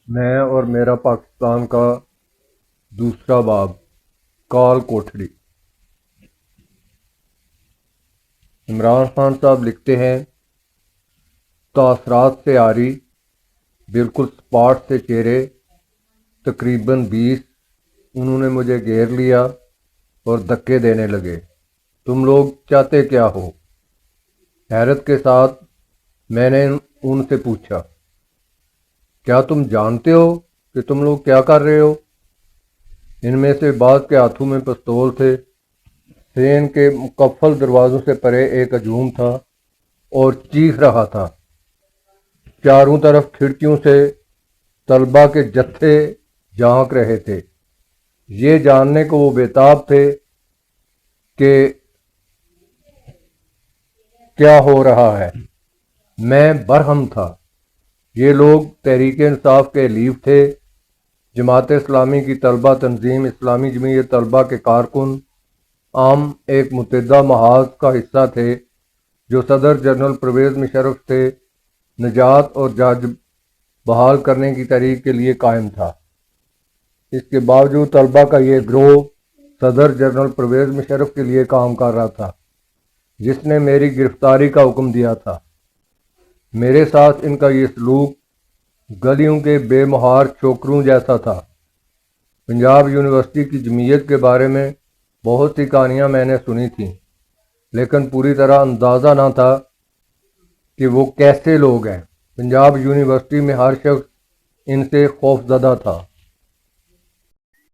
میں اور میرا پاکستان کا دوسرا باب کال کوٹھڑی۔ عمران خان صاحب لکھتے ہیں، تاثرات سے آری، بالکل سپاٹ سے چہرے، تقریباً 20، انہوں نے مجھے گھیر لیا اور دھکے دینے لگے۔ تم لوگ چاہتے کیا ہو؟ حیرت کے ساتھ میں نے ان سے پوچھا، کیا تم جانتے ہو کہ تم لوگ کیا کر رہے ہو؟ ان میں سے بعض کے ہاتھوں میں پستول تھے۔ ٹرین کے مقفل دروازوں سے پرے ایک ہجوم تھا اور چیخ رہا تھا۔ چاروں طرف کھڑکیوں سے طلبہ کے جتھے جھانک رہے تھے، یہ جاننے کو وہ بےتاب تھے کہ کیا ہو رہا ہے۔ میں برہم تھا۔ یہ لوگ تحریک انصاف کے لیف تھے، جماعت اسلامی کی طلبہ تنظیم، اسلامی جمعیت طلبہ کے کارکن، عام ایک متحدہ محاذ کا حصہ تھے جو صدر جنرل پرویز مشرف سے نجات اور جج بحال کرنے کی تحریک کے لیے قائم تھا۔ اس کے باوجود طلبہ کا یہ گروہ صدر جنرل پرویز مشرف کے لیے کام کر رہا تھا، جس نے میری گرفتاری کا حکم دیا تھا۔ میرے ساتھ ان کا یہ سلوک گلیوں کے بے مہار چوکروں جیسا تھا۔ پنجاب یونیورسٹی کی جمعیت کے بارے میں بہت سی کہانیاں میں نے سنی تھیں، لیکن پوری طرح اندازہ نہ تھا کہ وہ کیسے لوگ ہیں۔ پنجاب یونیورسٹی میں ہر شخص ان سے خوف زدہ تھا۔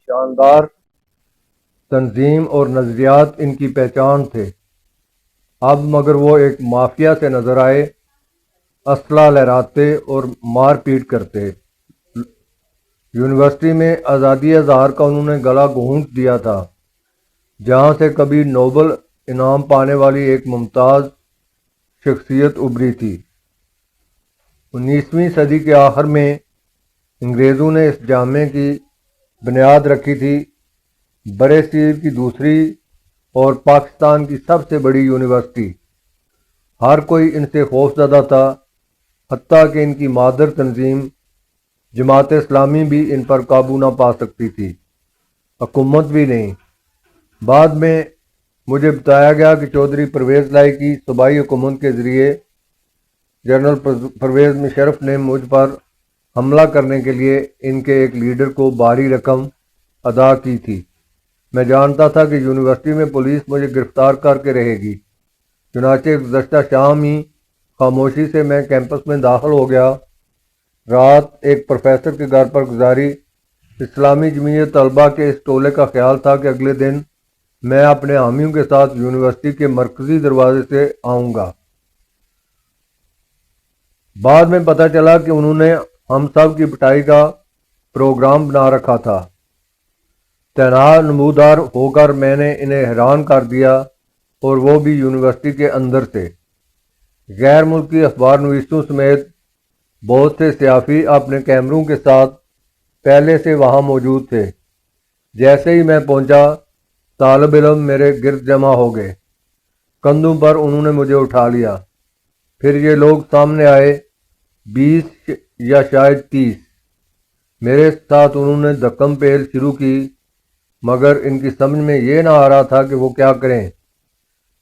شاندار تنظیم اور نظریات ان کی پہچان تھے۔ اب مگر وہ ایک مافیا سے نظر آئے، اسلحہ لہراتے اور مار پیٹ کرتے۔ یونیورسٹی میں آزادی اظہار کا انہوں نے گلا گھونٹ دیا تھا، جہاں سے کبھی نوبل انعام پانے والی ایک ممتاز شخصیت ابھری تھی۔ 19ویں صدی کے آخر میں انگریزوں نے اس جامعے کی بنیاد رکھی تھی، برصغیر کی دوسری اور پاکستان کی سب سے بڑی یونیورسٹی۔ ہر کوئی ان سے خوف زدہ تھا، حتیٰ کہ ان کی مادر تنظیم جماعت اسلامی بھی ان پر قابو نہ پا سکتی تھی، حکومت بھی نہیں۔ بعد میں مجھے بتایا گیا کہ چودھری پرویز لائی کی صوبائی حکومت کے ذریعے جنرل پرویز مشرف نے مجھ پر حملہ کرنے کے لیے ان کے ایک لیڈر کو بھاری رقم ادا کی تھی۔ میں جانتا تھا کہ یونیورسٹی میں پولیس مجھے گرفتار کر کے رہے گی، چنانچہ گزشتہ شام ہی خاموشی سے میں کیمپس میں داخل ہو گیا۔ رات ایک پروفیسر کے گھر پر گزاری۔ اسلامی جمعیت طلبہ کے اس ٹولے کا خیال تھا کہ اگلے دن میں اپنے حامیوں کے ساتھ یونیورسٹی کے مرکزی دروازے سے آؤں گا۔ بعد میں پتہ چلا کہ انہوں نے ہم سب کی پٹائی کا پروگرام بنا رکھا تھا۔ تنہا نمودار ہو کر میں نے انہیں حیران کر دیا، اور وہ بھی یونیورسٹی کے اندر سے۔ غیر ملکی اخبار نویسوں سمیت بہت سے صحافی اپنے کیمروں کے ساتھ پہلے سے وہاں موجود تھے۔ جیسے ہی میں پہنچا، طالب علم میرے گرد جمع ہو گئے۔ کندھوں پر انہوں نے مجھے اٹھا لیا۔ پھر یہ لوگ سامنے آئے، 20 یا شاید 30۔ میرے ساتھ انہوں نے دھکم پیل شروع کی، مگر ان کی سمجھ میں یہ نہ آ رہا تھا کہ وہ کیا کریں۔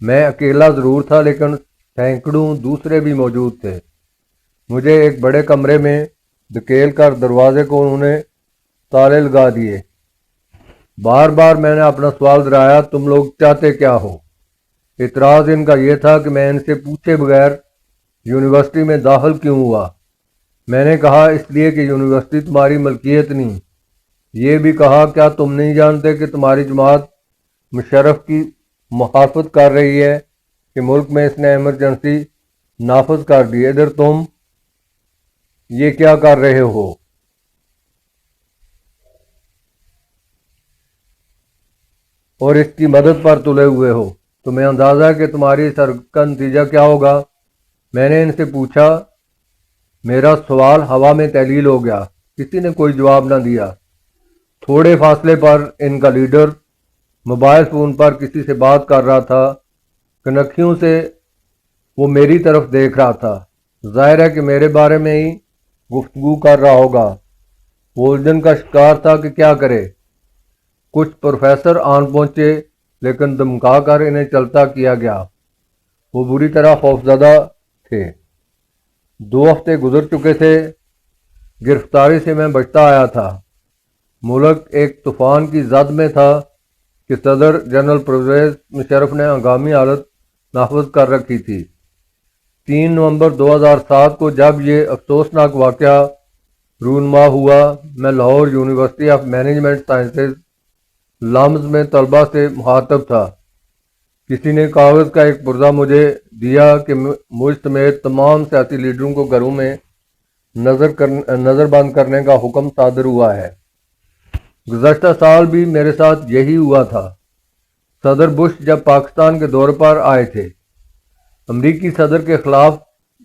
میں اکیلا ضرور تھا، لیکن سینکڑوں دوسرے بھی موجود تھے۔ مجھے ایک بڑے کمرے میں دھکیل کر دروازے کو انہوں نے تالے لگا دیے۔ بار بار میں نے اپنا سوال دہرایا، تم لوگ چاہتے کیا ہو؟ اعتراض ان کا یہ تھا کہ میں ان سے پوچھے بغیر یونیورسٹی میں داخل کیوں ہوا۔ میں نے کہا، اس لیے کہ یونیورسٹی تمہاری ملکیت نہیں۔ یہ بھی کہا، کیا تم نہیں جانتے کہ تمہاری جماعت مشرف کی مخالفت کر رہی ہے کہ ملک میں اس نے ایمرجنسی نافذ کر دی؟ ادھر تم یہ کیا کر رہے ہو؟ اور اس کی مدد پر تلے ہوئے ہو۔ تمہیں اندازہ ہے کہ تمہاری اس حرکت کا نتیجہ کیا ہوگا؟ میں نے ان سے پوچھا۔ میرا سوال ہوا میں تحلیل ہو گیا، کسی نے کوئی جواب نہ دیا۔ تھوڑے فاصلے پر ان کا لیڈر موبائل فون پر کسی سے بات کر رہا تھا۔ کنکھیوں سے وہ میری طرف دیکھ رہا تھا، ظاہر ہے کہ میرے بارے میں ہی گفتگو کر رہا ہوگا۔ وہ الجھن کا شکار تھا کہ کیا کرے۔ کچھ پروفیسر آن پہنچے لیکن دمکا کر انہیں چلتا کیا گیا۔ وہ بری طرح خوفزدہ تھے۔ 2 ہفتے گزر چکے تھے۔ گرفتاری سے میں بچتا آیا تھا۔ ملک ایک طوفان کی زد میں تھا کہ صدر جنرل پرویز مشرف نے ہنگامی حالت نافذ کر رکھی تھی۔ 3 نومبر 2007 کو جب یہ افسوسناک واقعہ رونما ہوا، میں Lahore university of management sciences LUMS میں طلبہ سے مخاطب تھا۔ کسی نے کاغذ کا ایک پرزہ مجھے دیا کہ مجھ سمیت تمام سیاسی لیڈروں کو گھروں میں نظر بند کرنے کا حکم صادر ہوا ہے۔ گزشتہ سال بھی میرے ساتھ یہی ہوا تھا۔ صدر بش جب پاکستان کے دورے پر آئے تھے، امریکی صدر کے خلاف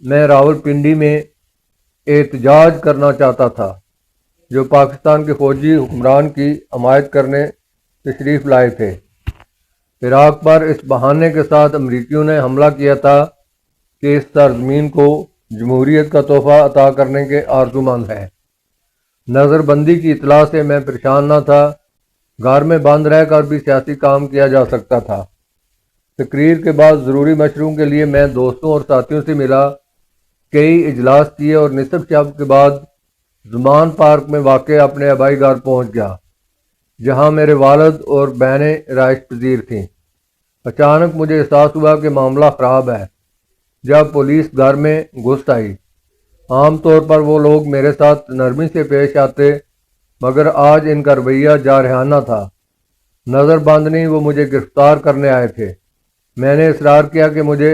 میں راولپنڈی میں احتجاج کرنا چاہتا تھا، جو پاکستان کے فوجی حکمران کی حمایت کرنے تشریف لائے تھے۔ عراق پر اس بہانے کے ساتھ امریکیوں نے حملہ کیا تھا کہ اس سرزمین کو جمہوریت کا تحفہ عطا کرنے کے آرزومند ہے۔ نظر بندی کی اطلاع سے میں پریشان نہ تھا۔ گھر میں بند رہ کر بھی سیاسی کام کیا جا سکتا تھا۔ تقریر کے بعد ضروری مشوروں کے لیے میں دوستوں اور ساتھیوں سے ملا، کئی اجلاس کیے اور نصف شب کے بعد زمان پارک میں واقع اپنے آبائی گھر پہنچ گیا، جہاں میرے والد اور بہنیں رہائش پذیر تھیں۔ اچانک مجھے احساس ہوا کہ معاملہ خراب ہے جب پولیس گھر میں گھس آئی۔ عام طور پر وہ لوگ میرے ساتھ نرمی سے پیش آتے، مگر آج ان کا رویہ جارحانہ تھا۔ نظر بند نہیں، وہ مجھے گرفتار کرنے آئے تھے۔ میں نے اصرار کیا کہ مجھے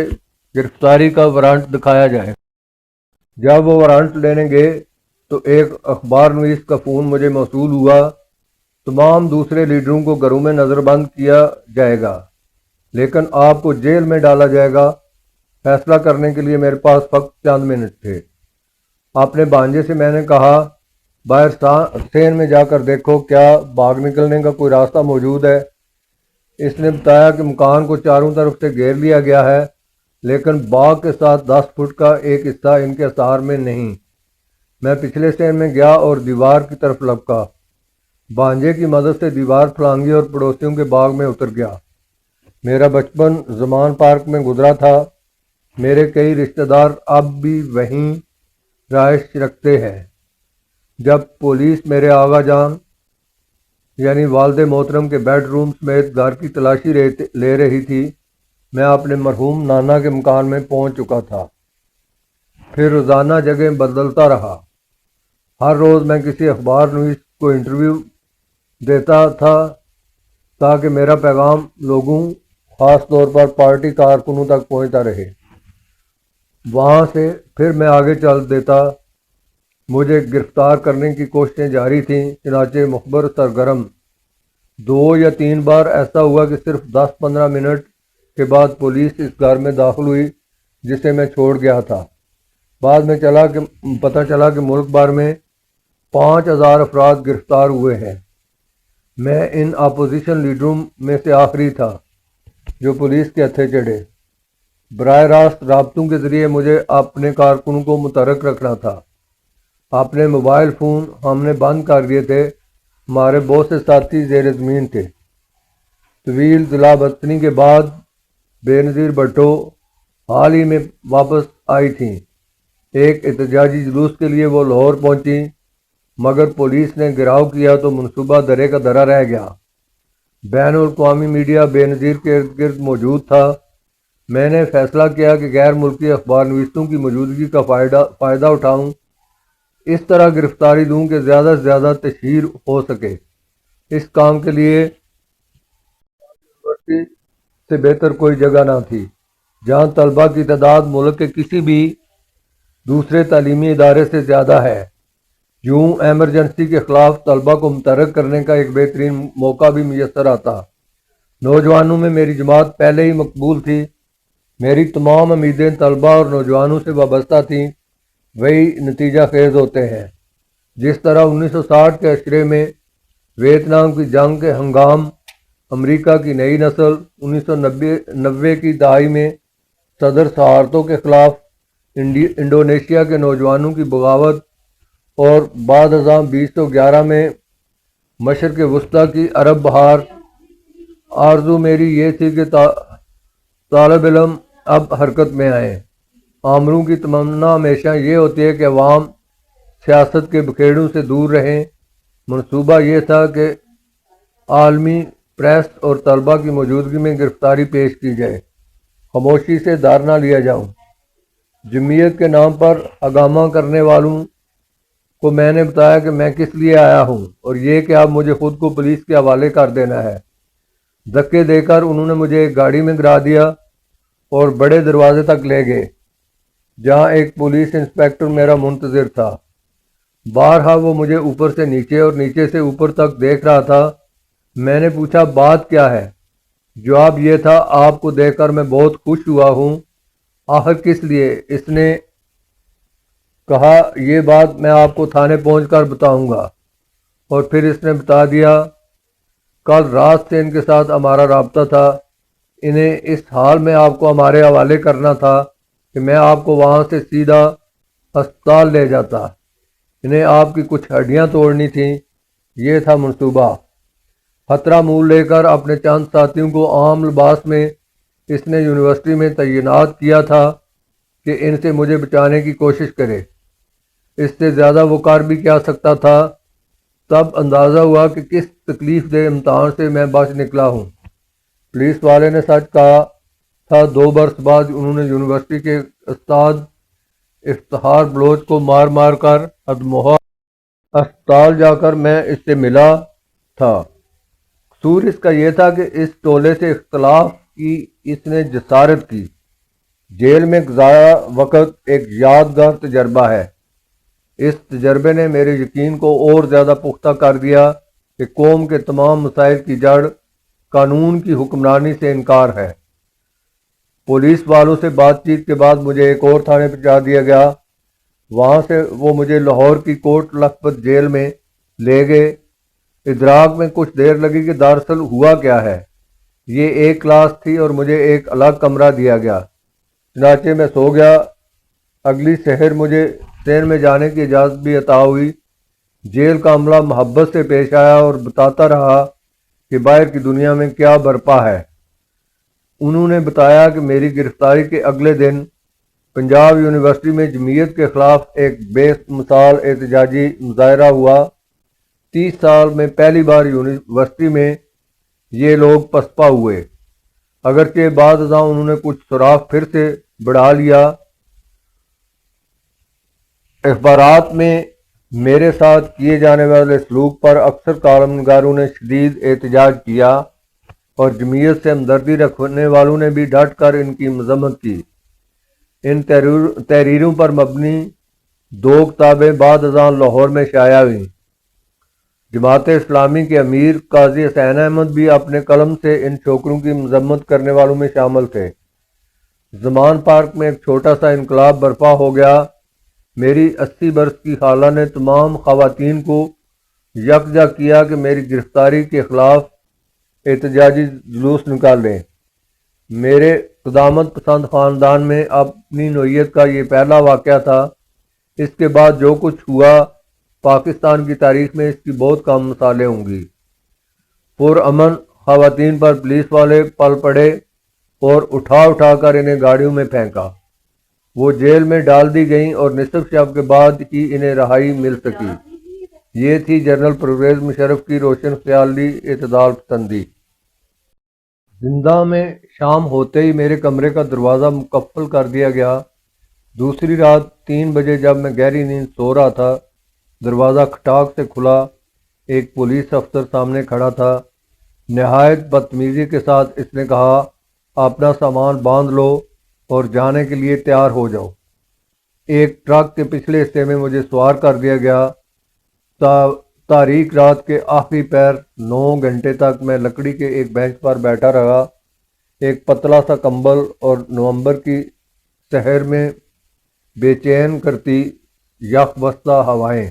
گرفتاری کا وارنٹ دکھایا جائے۔ جب وہ وارنٹ لینے گئے تو ایک اخبار نویس کا فون مجھے موصول ہوا۔ تمام دوسرے لیڈروں کو گھروں میں نظر بند کیا جائے گا، لیکن آپ کو جیل میں ڈالا جائے گا۔ فیصلہ کرنے کے لیے میرے پاس فقط چند منٹ تھے۔ اپنے بھانجے سے میں نے کہا، باہر سین میں جا کر دیکھو، کیا بھاگ نکلنے کا کوئی راستہ موجود ہے؟ اس نے بتایا کہ مکان کو چاروں طرف سے گھیر لیا گیا ہے، لیکن باغ کے ساتھ 10 فٹ کا ایک حصہ ان کے اثار میں نہیں۔ میں پچھلے سین میں گیا اور دیوار کی طرف لپکا۔ بھانجے کی مدد سے دیوار پھلانگی اور پڑوسیوں کے باغ میں اتر گیا۔ میرا بچپن زمان پارک میں گزرا تھا۔ میرے کئی رشتہ دار اب بھی وہیں رہائش رکھتے ہیں۔ جب پولیس میرے آغا جان یعنی والد محترم کے بیڈ روم سمیت گھر کی تلاشی لے رہی تھی، میں اپنے مرحوم نانا کے مکان میں پہنچ چکا تھا۔ پھر روزانہ جگہ بدلتا رہا۔ ہر روز میں کسی اخبار نویس کو انٹرویو دیتا تھا تاکہ میرا پیغام لوگوں، خاص طور پر پارٹی کارکنوں تک پہنچتا رہے۔ وہاں سے پھر میں آگے چل دیتا۔ مجھے گرفتار کرنے کی کوششیں جاری تھیں، چنانچہ مخبر سرگرم۔ 2 یا 3 بار ایسا ہوا کہ صرف 10-15 منٹ کے بعد پولیس اس گھر میں داخل ہوئی جسے میں چھوڑ گیا تھا۔ بعد میں پتہ چلا کہ ملک بھر میں 5000 افراد گرفتار ہوئے ہیں۔ میں ان اپوزیشن لیڈروں میں سے آخری تھا جو پولیس کے ہتھے چڑھے۔ براہ راست رابطوں کے ذریعے مجھے اپنے کارکنوں کو متحرک رکھنا تھا۔ اپنے موبائل فون ہم نے بند کر دیے تھے۔ ہمارے بہت سے ساتھی زیر زمین تھے۔ طویل ضلع بطنی کے بعد بے نظیر بھٹو حال ہی میں واپس آئی تھیں۔ ایک احتجاجی جلوس کے لیے وہ لاہور پہنچی، مگر پولیس نے گھیراؤ کیا تو منصوبہ درے کا درا رہ گیا۔ بین الاقوامی میڈیا بے نظیر کے ارد گرد موجود تھا۔ میں نے فیصلہ کیا کہ غیر ملکی اخبار نویسوں کی موجودگی کا فائدہ اٹھاؤں، اس طرح گرفتاری دوں کہ زیادہ سے زیادہ تشہیر ہو سکے۔ اس کام کے لیے یونیورسٹی سے بہتر کوئی جگہ نہ تھی، جہاں طلبہ کی تعداد ملک کے کسی بھی دوسرے تعلیمی ادارے سے زیادہ ہے۔ یوں ایمرجنسی کے خلاف طلبہ کو متحرک کرنے کا ایک بہترین موقع بھی میسر آتا۔ نوجوانوں میں میری جماعت پہلے ہی مقبول تھی۔ میری تمام امیدیں طلبہ اور نوجوانوں سے وابستہ تھیں۔ وہی نتیجہ خیز ہوتے ہیں۔ جس طرح 1960 کے عشرے میں ویتنام کی جنگ کے ہنگام امریکہ کی نئی نسل 1990 کی دہائی میں صدر سہارتو کے خلاف انڈونیشیا کے نوجوانوں کی بغاوت اور بعد ازاں 2011 میں مشرق وسطیٰ کی عرب بہار۔ آرزو میری یہ تھی کہ طالب علم اب حرکت میں آئیں۔ آمروں کی تمنا ہمیشہ یہ ہوتی ہے کہ عوام سیاست کے بکھیڑوں سے دور رہیں۔ منصوبہ یہ تھا کہ عالمی پریس اور طلبہ کی موجودگی میں گرفتاری پیش کی جائے، خاموشی سے دھارنا لیا جاؤں۔ جمعیت کے نام پر ہنگامہ کرنے والوں کو میں نے بتایا کہ میں کس لیے آیا ہوں اور یہ کہ اب مجھے خود کو پولیس کے حوالے کر دینا ہے۔ دھکے دے کر انہوں نے مجھے ایک گاڑی میں گرا دیا اور بڑے دروازے تک لے گئے جہاں ایک پولیس انسپکٹر میرا منتظر تھا۔ بارہا وہ مجھے اوپر سے نیچے اور نیچے سے اوپر تک دیکھ رہا تھا۔ میں نے پوچھا بات کیا ہے؟ جواب یہ تھا آپ کو دیکھ کر میں بہت خوش ہوا ہوں۔ آخر کس لیے؟ اس نے کہا یہ بات میں آپ کو تھانے پہنچ کر بتاؤں گا۔ اور پھر اس نے بتا دیا کل رات سے ان کے ساتھ ہمارا رابطہ تھا، انہیں اس حال میں آپ کو ہمارے حوالے کرنا تھا کہ میں آپ کو وہاں سے سیدھا ہسپتال لے جاتا، انہیں آپ کی کچھ ہڈیاں توڑنی تھیں، یہ تھا منصوبہ۔ خطرہ مول لے کر اپنے چند ساتھیوں کو عام لباس میں اس نے یونیورسٹی میں تعینات کیا تھا کہ ان سے مجھے بچانے کی کوشش کرے۔ اس سے زیادہ وہ کر بھی کیا سکتا تھا؟ تب اندازہ ہوا کہ کس تکلیف دہ امتحان سے میں بچ نکلا ہوں۔ پولیس والے نے سچ کہا تھا 2 برس بعد انہوں نے یونیورسٹی کے استاد افتخار بلوچ کو مار مار کر ادموہا اسپتال جا کر میں اس سے ملا تھا۔ قصور اس کا یہ تھا کہ اس ٹولے سے اختلاف کی اس نے جسارت کی۔ جیل میں گزارا وقت ایک یادگار تجربہ ہے۔ اس تجربے نے میرے یقین کو اور زیادہ پختہ کر دیا کہ قوم کے تمام مسائل کی جڑ قانون کی حکمرانی سے انکار ہے۔ پولیس والوں سے بات چیت کے بعد مجھے ایک اور تھانے پہنچا دیا گیا۔ وہاں سے وہ مجھے لاہور کی کوٹ لکھپت جیل میں لے گئے۔ ادراک میں کچھ دیر لگی کہ دراصل ہوا کیا ہے۔ یہ ایک کلاس تھی اور مجھے ایک الگ کمرہ دیا گیا، چنانچہ میں سو گیا۔ اگلی سحر مجھے سین میں جانے کی اجازت بھی عطا ہوئی۔ جیل کا عملہ محبت سے پیش آیا اور بتاتا رہا کہ باہر کی دنیا میں کیا برپا ہے۔ انہوں نے بتایا کہ میری گرفتاری کے اگلے دن پنجاب یونیورسٹی میں جمعیت کے خلاف ایک بے مثال احتجاجی مظاہرہ ہوا۔ 30 سال میں پہلی بار یونیورسٹی میں یہ لوگ پسپا ہوئے، اگرچہ بعد ازاں انہوں نے کچھ سوراخ پھر سے بڑھا لیا۔ اخبارات میں میرے ساتھ کیے جانے والے سلوک پر اکثر کالم نگاروں نے شدید احتجاج کیا اور جمعیت سے ہمدردی رکھنے والوں نے بھی ڈٹ کر ان کی مذمت کی۔ ان تحریروں پر مبنی 2 کتابیں بعد ازاں لاہور میں شائع ہوئیں۔ جماعت اسلامی کے امیر قاضی حسین احمد بھی اپنے قلم سے ان شوکروں کی مذمت کرنے والوں میں شامل تھے۔ زمان پارک میں ایک چھوٹا سا انقلاب برپا ہو گیا۔ میری 80 برس کی خالہ نے تمام خواتین کو یکجا کیا کہ میری گرفتاری کے خلاف احتجاجی جلوس نکالیں۔ میرے قدامت پسند خاندان میں اپنی نوعیت کا یہ پہلا واقعہ تھا۔ اس کے بعد جو کچھ ہوا پاکستان کی تاریخ میں اس کی بہت کم مثالیں ہوں گی۔ پرامن خواتین پر پولیس والے پل پڑے اور اٹھا اٹھا کر انہیں گاڑیوں میں پھینکا۔ وہ جیل میں ڈال دی گئیں اور نصف شب کے بعد ہی انہیں رہائی مل سکی۔ یہ تھی جنرل پرویز مشرف کی روشن خیالی اعتدال پسندی۔ زندہ میں شام ہوتے ہی میرے کمرے کا دروازہ مقفل کر دیا گیا۔ دوسری رات 3 بجے جب میں گہری نیند سو رہا تھا، دروازہ کھٹاک سے کھلا۔ ایک پولیس افسر سامنے کھڑا تھا۔ نہایت بدتمیزی کے ساتھ اس نے کہا اپنا سامان باندھ لو اور جانے کے لیے تیار ہو جاؤ۔ ایک ٹرک کے پچھلے حصے میں مجھے سوار کر دیا گیا۔ تاریک رات کے آخری پہر 9 گھنٹے تک میں لکڑی کے ایک بینچ پر بیٹھا رہا۔ ایک پتلا سا کمبل اور نومبر کی سحر میں بے چین کرتی یک بستہ ہوائیں۔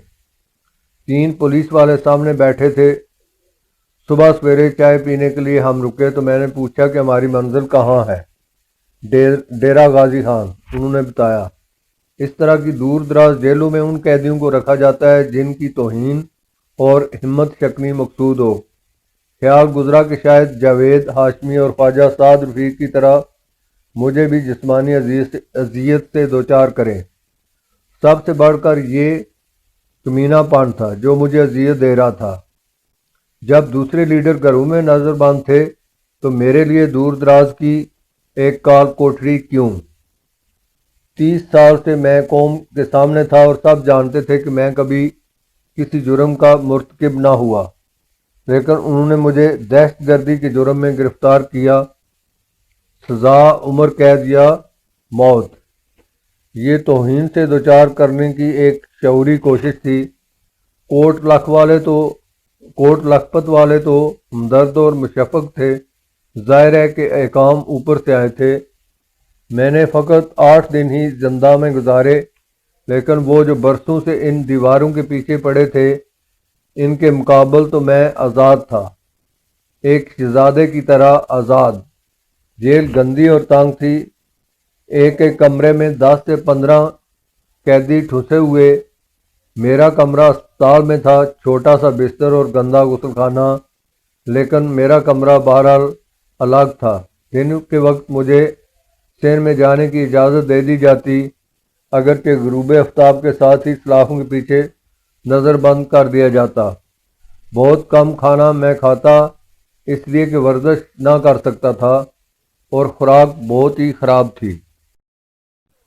3 پولیس والے سامنے بیٹھے تھے۔ صبح سویرے چائے پینے کے لیے ہم رکے تو میں نے پوچھا کہ ہماری منزل کہاں ہے۔ ڈیرہ غازی خان، انہوں نے بتایا۔ اس طرح کی دور دراز جیلوں میں ان قیدیوں کو رکھا جاتا ہے جن کی توہین اور ہمت شکنی مقصود ہو۔ خیال گزرا کہ شاید جاوید ہاشمی اور خواجہ سعد رفیق کی طرح مجھے بھی جسمانی اذیت سے دوچار کریں۔ سب سے بڑھ کر یہ کمینہ پن تھا جو مجھے اذیت دے رہا تھا۔ جب دوسرے لیڈر گھروں میں نظر بند تھے تو میرے لیے دور دراز کی ایک کال کوٹری کیوں؟ 30 سال سے میں قوم کے سامنے تھا اور سب جانتے تھے کہ میں کبھی کسی جرم کا مرتکب نہ ہوا، لیکن انہوں نے مجھے دہشت گردی کے جرم میں گرفتار کیا۔ سزا عمر قید یا موت۔ یہ توہین سے دوچار کرنے کی ایک شعوری کوشش تھی۔ کوٹ لکھپت والے تو ہمدرد اور مشفق تھے۔ ظاہر ہے کہ احکام اوپر سے آئے تھے۔ میں نے فقط 8 دن ہی زندہ میں گزارے، لیکن وہ جو برسوں سے ان دیواروں کے پیچھے پڑے تھے، ان کے مقابل تو میں آزاد تھا، ایک شہزادے کی طرح آزاد۔ جیل گندی اور تنگ تھی۔ ایک کمرے میں 10 سے 15 قیدی ٹھسے ہوئے۔ میرا کمرہ اسپتال میں تھا، چھوٹا سا بستر اور گندا غسل خانہ، لیکن میرا کمرہ بہرحال الگ تھا۔ دن کے وقت مجھے سین میں جانے کی اجازت دے دی جاتی، اگرچہ غروب آفتاب کے ساتھ ہی سلاخوں کے پیچھے نظر بند کر دیا جاتا۔ بہت کم کھانا میں کھاتا، اس لیے کہ ورزش نہ کر سکتا تھا اور خوراک بہت ہی خراب تھی۔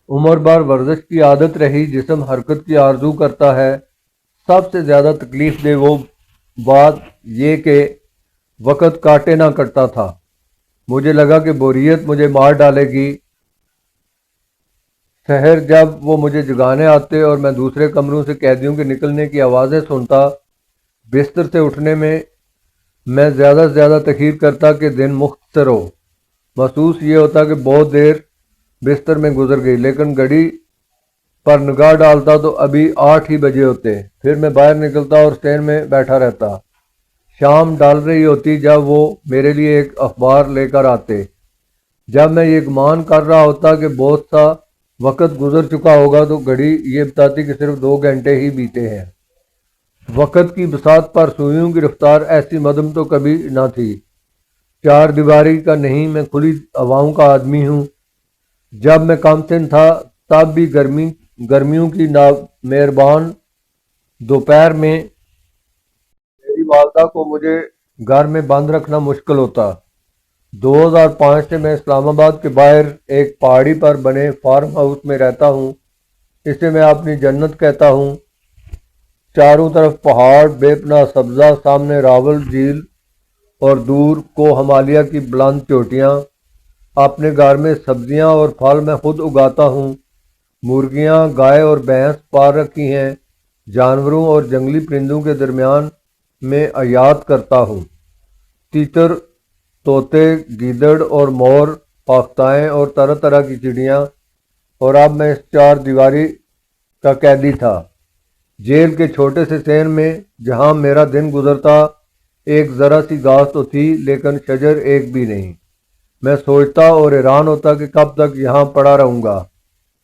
عمر بھر ورزش کی عادت رہی، جسم حرکت کی آرزو کرتا ہے۔ سب سے زیادہ تکلیف دہ وہ بات یہ کہ وقت کاٹے نہ کٹتا تھا۔ مجھے لگا کہ بوریت مجھے مار ڈالے گی۔ سحر جب وہ مجھے جگانے آتے اور میں دوسرے کمروں سے قیدیوں کے نکلنے کی آوازیں سنتا، بستر سے اٹھنے میں زیادہ سے زیادہ تاخیر کرتا کہ دن مختصر ہو۔ محسوس یہ ہوتا کہ بہت دیر بستر میں گزر گئی، لیکن گھڑی پر نگاہ ڈالتا تو ابھی 8 ہی بجے ہوتے۔ پھر میں باہر نکلتا اور سین میں بیٹھا رہتا۔ شام ڈال رہی ہوتی جب وہ میرے لیے ایک اخبار لے کر آتے۔ جب میں یہ گمان کر رہا ہوتا کہ بہت سا وقت گزر چکا ہوگا تو گھڑی یہ بتاتی کہ صرف 2 گھنٹے ہی بیتے ہیں۔ وقت کی بساط پر سوئیوں کی رفتار ایسی مدم تو کبھی نہ تھی۔ 4 دیواری کا نہیں، میں کھلی ہواؤں کا آدمی ہوں۔ جب میں کم سن تھا تب بھی گرمیوں کی مہربان دوپہر میں میری والدہ کو مجھے گھر میں بند رکھنا مشکل ہوتا۔ 2005 سے میں اسلام آباد کے باہر ایک پہاڑی پر بنے فارم ہاؤس میں رہتا ہوں۔ اسے میں اپنی جنت کہتا ہوں۔ چاروں طرف پہاڑ، بے پناہ سبزہ، سامنے راول جھیل اور دور کو ہمالیہ کی بلند چوٹیاں۔ اپنے گھر میں سبزیاں اور پھل میں خود اگاتا ہوں۔ مرغیاں، گائے اور بھینس پال رکھی ہیں۔ جانوروں اور جنگلی پرندوں کے درمیان میں حیات کرتا ہوں۔ تیتر، طوطے، گیدڑ اور مور، پاختائیں اور طرح طرح کی چڑیاں۔ اور اب میں اس 4 دیواری کا قیدی تھا۔ جیل کے چھوٹے سے سین میں جہاں میرا دن گزرتا، ایک ذرا سی گھاس تو تھی، لیکن شجر ایک بھی نہیں۔ میں سوچتا اور حیران ہوتا کہ کب تک یہاں پڑا رہوں گا،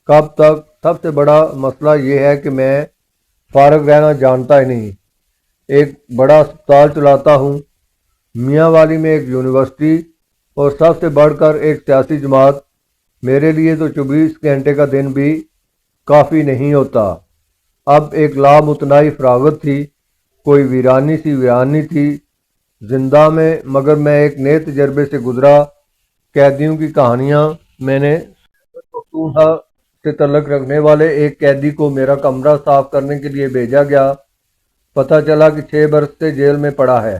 کب تک۔ سب سے بڑا مسئلہ یہ ہے کہ میں فارغ رہنا جانتا ہی نہیں۔ ایک بڑا اسپتال چلاتا ہوں، میاں والی میں ایک یونیورسٹی، اور سب سے بڑھ کر ایک سیاسی جماعت۔ میرے لیے تو 24 گھنٹے کا دن بھی کافی نہیں ہوتا۔ اب ایک لامتناہی فراغت تھی، کوئی ویرانی تھی زندہ میں، مگر میں ایک نئے تجربے سے گزرا۔ قیدیوں کی کہانیاں۔ میں نے پختونخوا سے تعلق رکھنے والے ایک قیدی کو میرا کمرہ صاف کرنے کے لیے بھیجا گیا۔ پتہ چلا کہ 6 برس سے جیل میں پڑا ہے۔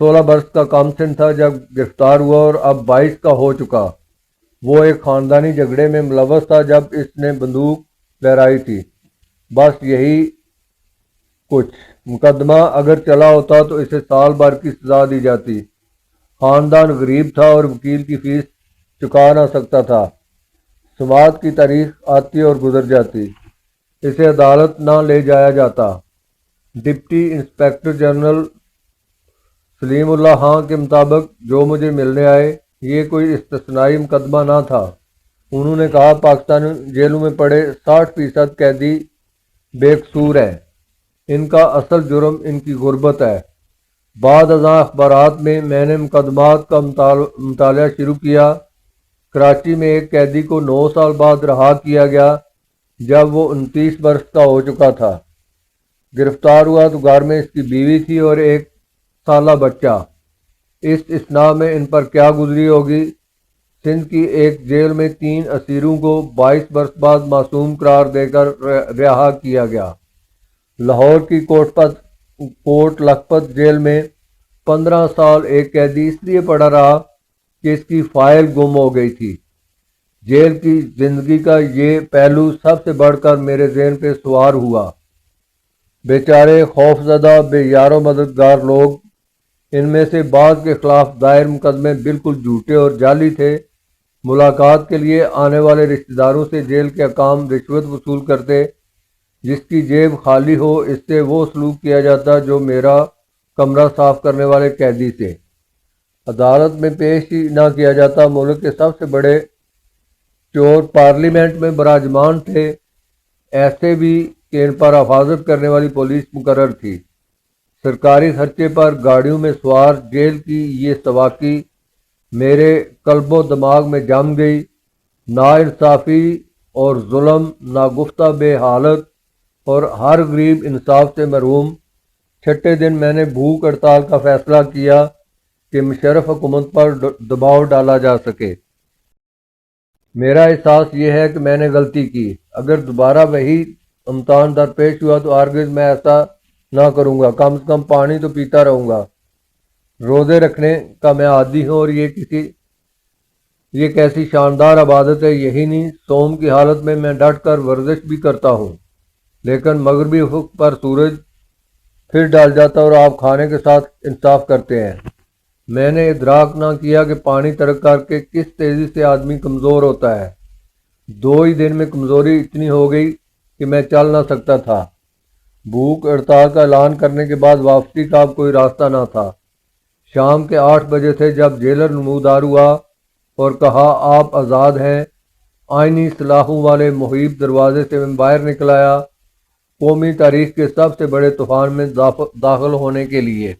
16 برس کا کم سن تھا جب گرفتار ہوا اور اب 22 کا ہو چکا۔ وہ ایک خاندانی جھگڑے میں ملوث تھا جب اس نے بندوق لہرائی تھی۔ بس یہی کچھ۔ مقدمہ اگر چلا ہوتا تو اسے سال بھر کی سزا دی جاتی۔ خاندان غریب تھا اور وکیل کی فیس چکا نہ سکتا تھا۔ سماعت کی تاریخ آتی اور گزر جاتی، اسے عدالت نہ لے جایا جاتا۔ ڈپٹی انسپکٹر جنرل سلیم اللہ خان کے مطابق جو مجھے ملنے آئے، یہ کوئی استثنائی مقدمہ نہ تھا۔ انہوں نے کہا پاکستانی جیلوں میں پڑے 60% قیدی بے قصور ہیں، ان کا اصل جرم ان کی غربت ہے۔ بعد ازاں اخبارات میں نے مقدمات کا مطالعہ شروع کیا۔ کراچی میں ایک قیدی کو 9 سال بعد رہا کیا گیا جب وہ 29 برس کا ہو چکا تھا۔ گرفتار ہوا تو گھر میں اس کی بیوی تھی اور 1 سالہ بچہ۔ اس اثناء میں ان پر کیا گزری ہوگی۔ سندھ کی ایک جیل میں 3 اسیروں کو 22 برس بعد معصوم قرار دے کر رہا کیا گیا۔ لاہور کی کوٹ لکھپت جیل میں 15 سال ایک قیدی اس لیے پڑا رہا کہ اس کی فائل گم ہو گئی تھی۔ جیل کی زندگی کا یہ پہلو سب سے بڑھ کر میرے ذہن پہ سوار ہوا۔ بیچارے خوفزدہ بے یار و مددگار لوگ، ان میں سے بعض کے خلاف دائر مقدمے بالکل جھوٹے اور جعلی تھے۔ ملاقات کے لیے آنے والے رشتہ داروں سے جیل کے حکام رشوت وصول کرتے، جس کی جیب خالی ہو اس سے وہ سلوک کیا جاتا جو میرا کمرہ صاف کرنے والے قیدی سے۔ عدالت میں پیش ہی نہ کیا جاتا۔ ملک کے سب سے بڑے چور پارلیمنٹ میں براجمان تھے، ایسے بھی کہ ان پر حفاظت کرنے والی پولیس مقرر تھی۔ سرکاری خرچے پر گاڑیوں میں سوار جیل کی یہ سواقی میرے قلب و دماغ میں جم گئی۔ ناانصافی اور ظلم، ناگفتہ بے حالت اور ہر غریب انصاف سے محروم۔ چھٹے دن میں نے بھوک ہڑتال کا فیصلہ کیا کہ مشرف حکومت پر دباؤ ڈالا جا سکے۔ میرا احساس یہ ہے کہ میں نے غلطی کی۔ اگر دوبارہ وہی امتحان درپیش ہوا تو ہرگز میں ایسا نہ کروں گا۔ کم سے کم پانی تو پیتا رہوں گا۔ روزے رکھنے کا میں عادی ہوں اور یہ کیسی شاندار عبادت ہے۔ یہی نہیں، صوم کی حالت میں ڈٹ کر ورزش بھی کرتا ہوں، لیکن مغربی افق پر سورج پھر ڈال جاتا اور آپ کھانے کے ساتھ انصاف کرتے ہیں۔ میں نے ادراک نہ کیا کہ پانی ترک کر کے کس تیزی سے آدمی کمزور ہوتا ہے۔ 2 ہی دن میں کمزوری اتنی ہو گئی کہ میں چل نہ سکتا تھا۔ بھوک ہڑتال کا اعلان کرنے کے بعد واپسی کا اب کوئی راستہ نہ تھا۔ شام کے 8 بجے تھے جب جیلر نمودار ہوا اور کہا آپ آزاد ہیں۔ آئینی سلاخوں والے محیط دروازے سے میں باہر نکل آیا، قومی تاریخ کے سب سے بڑے طوفان میں داخل ہونے کے لیے۔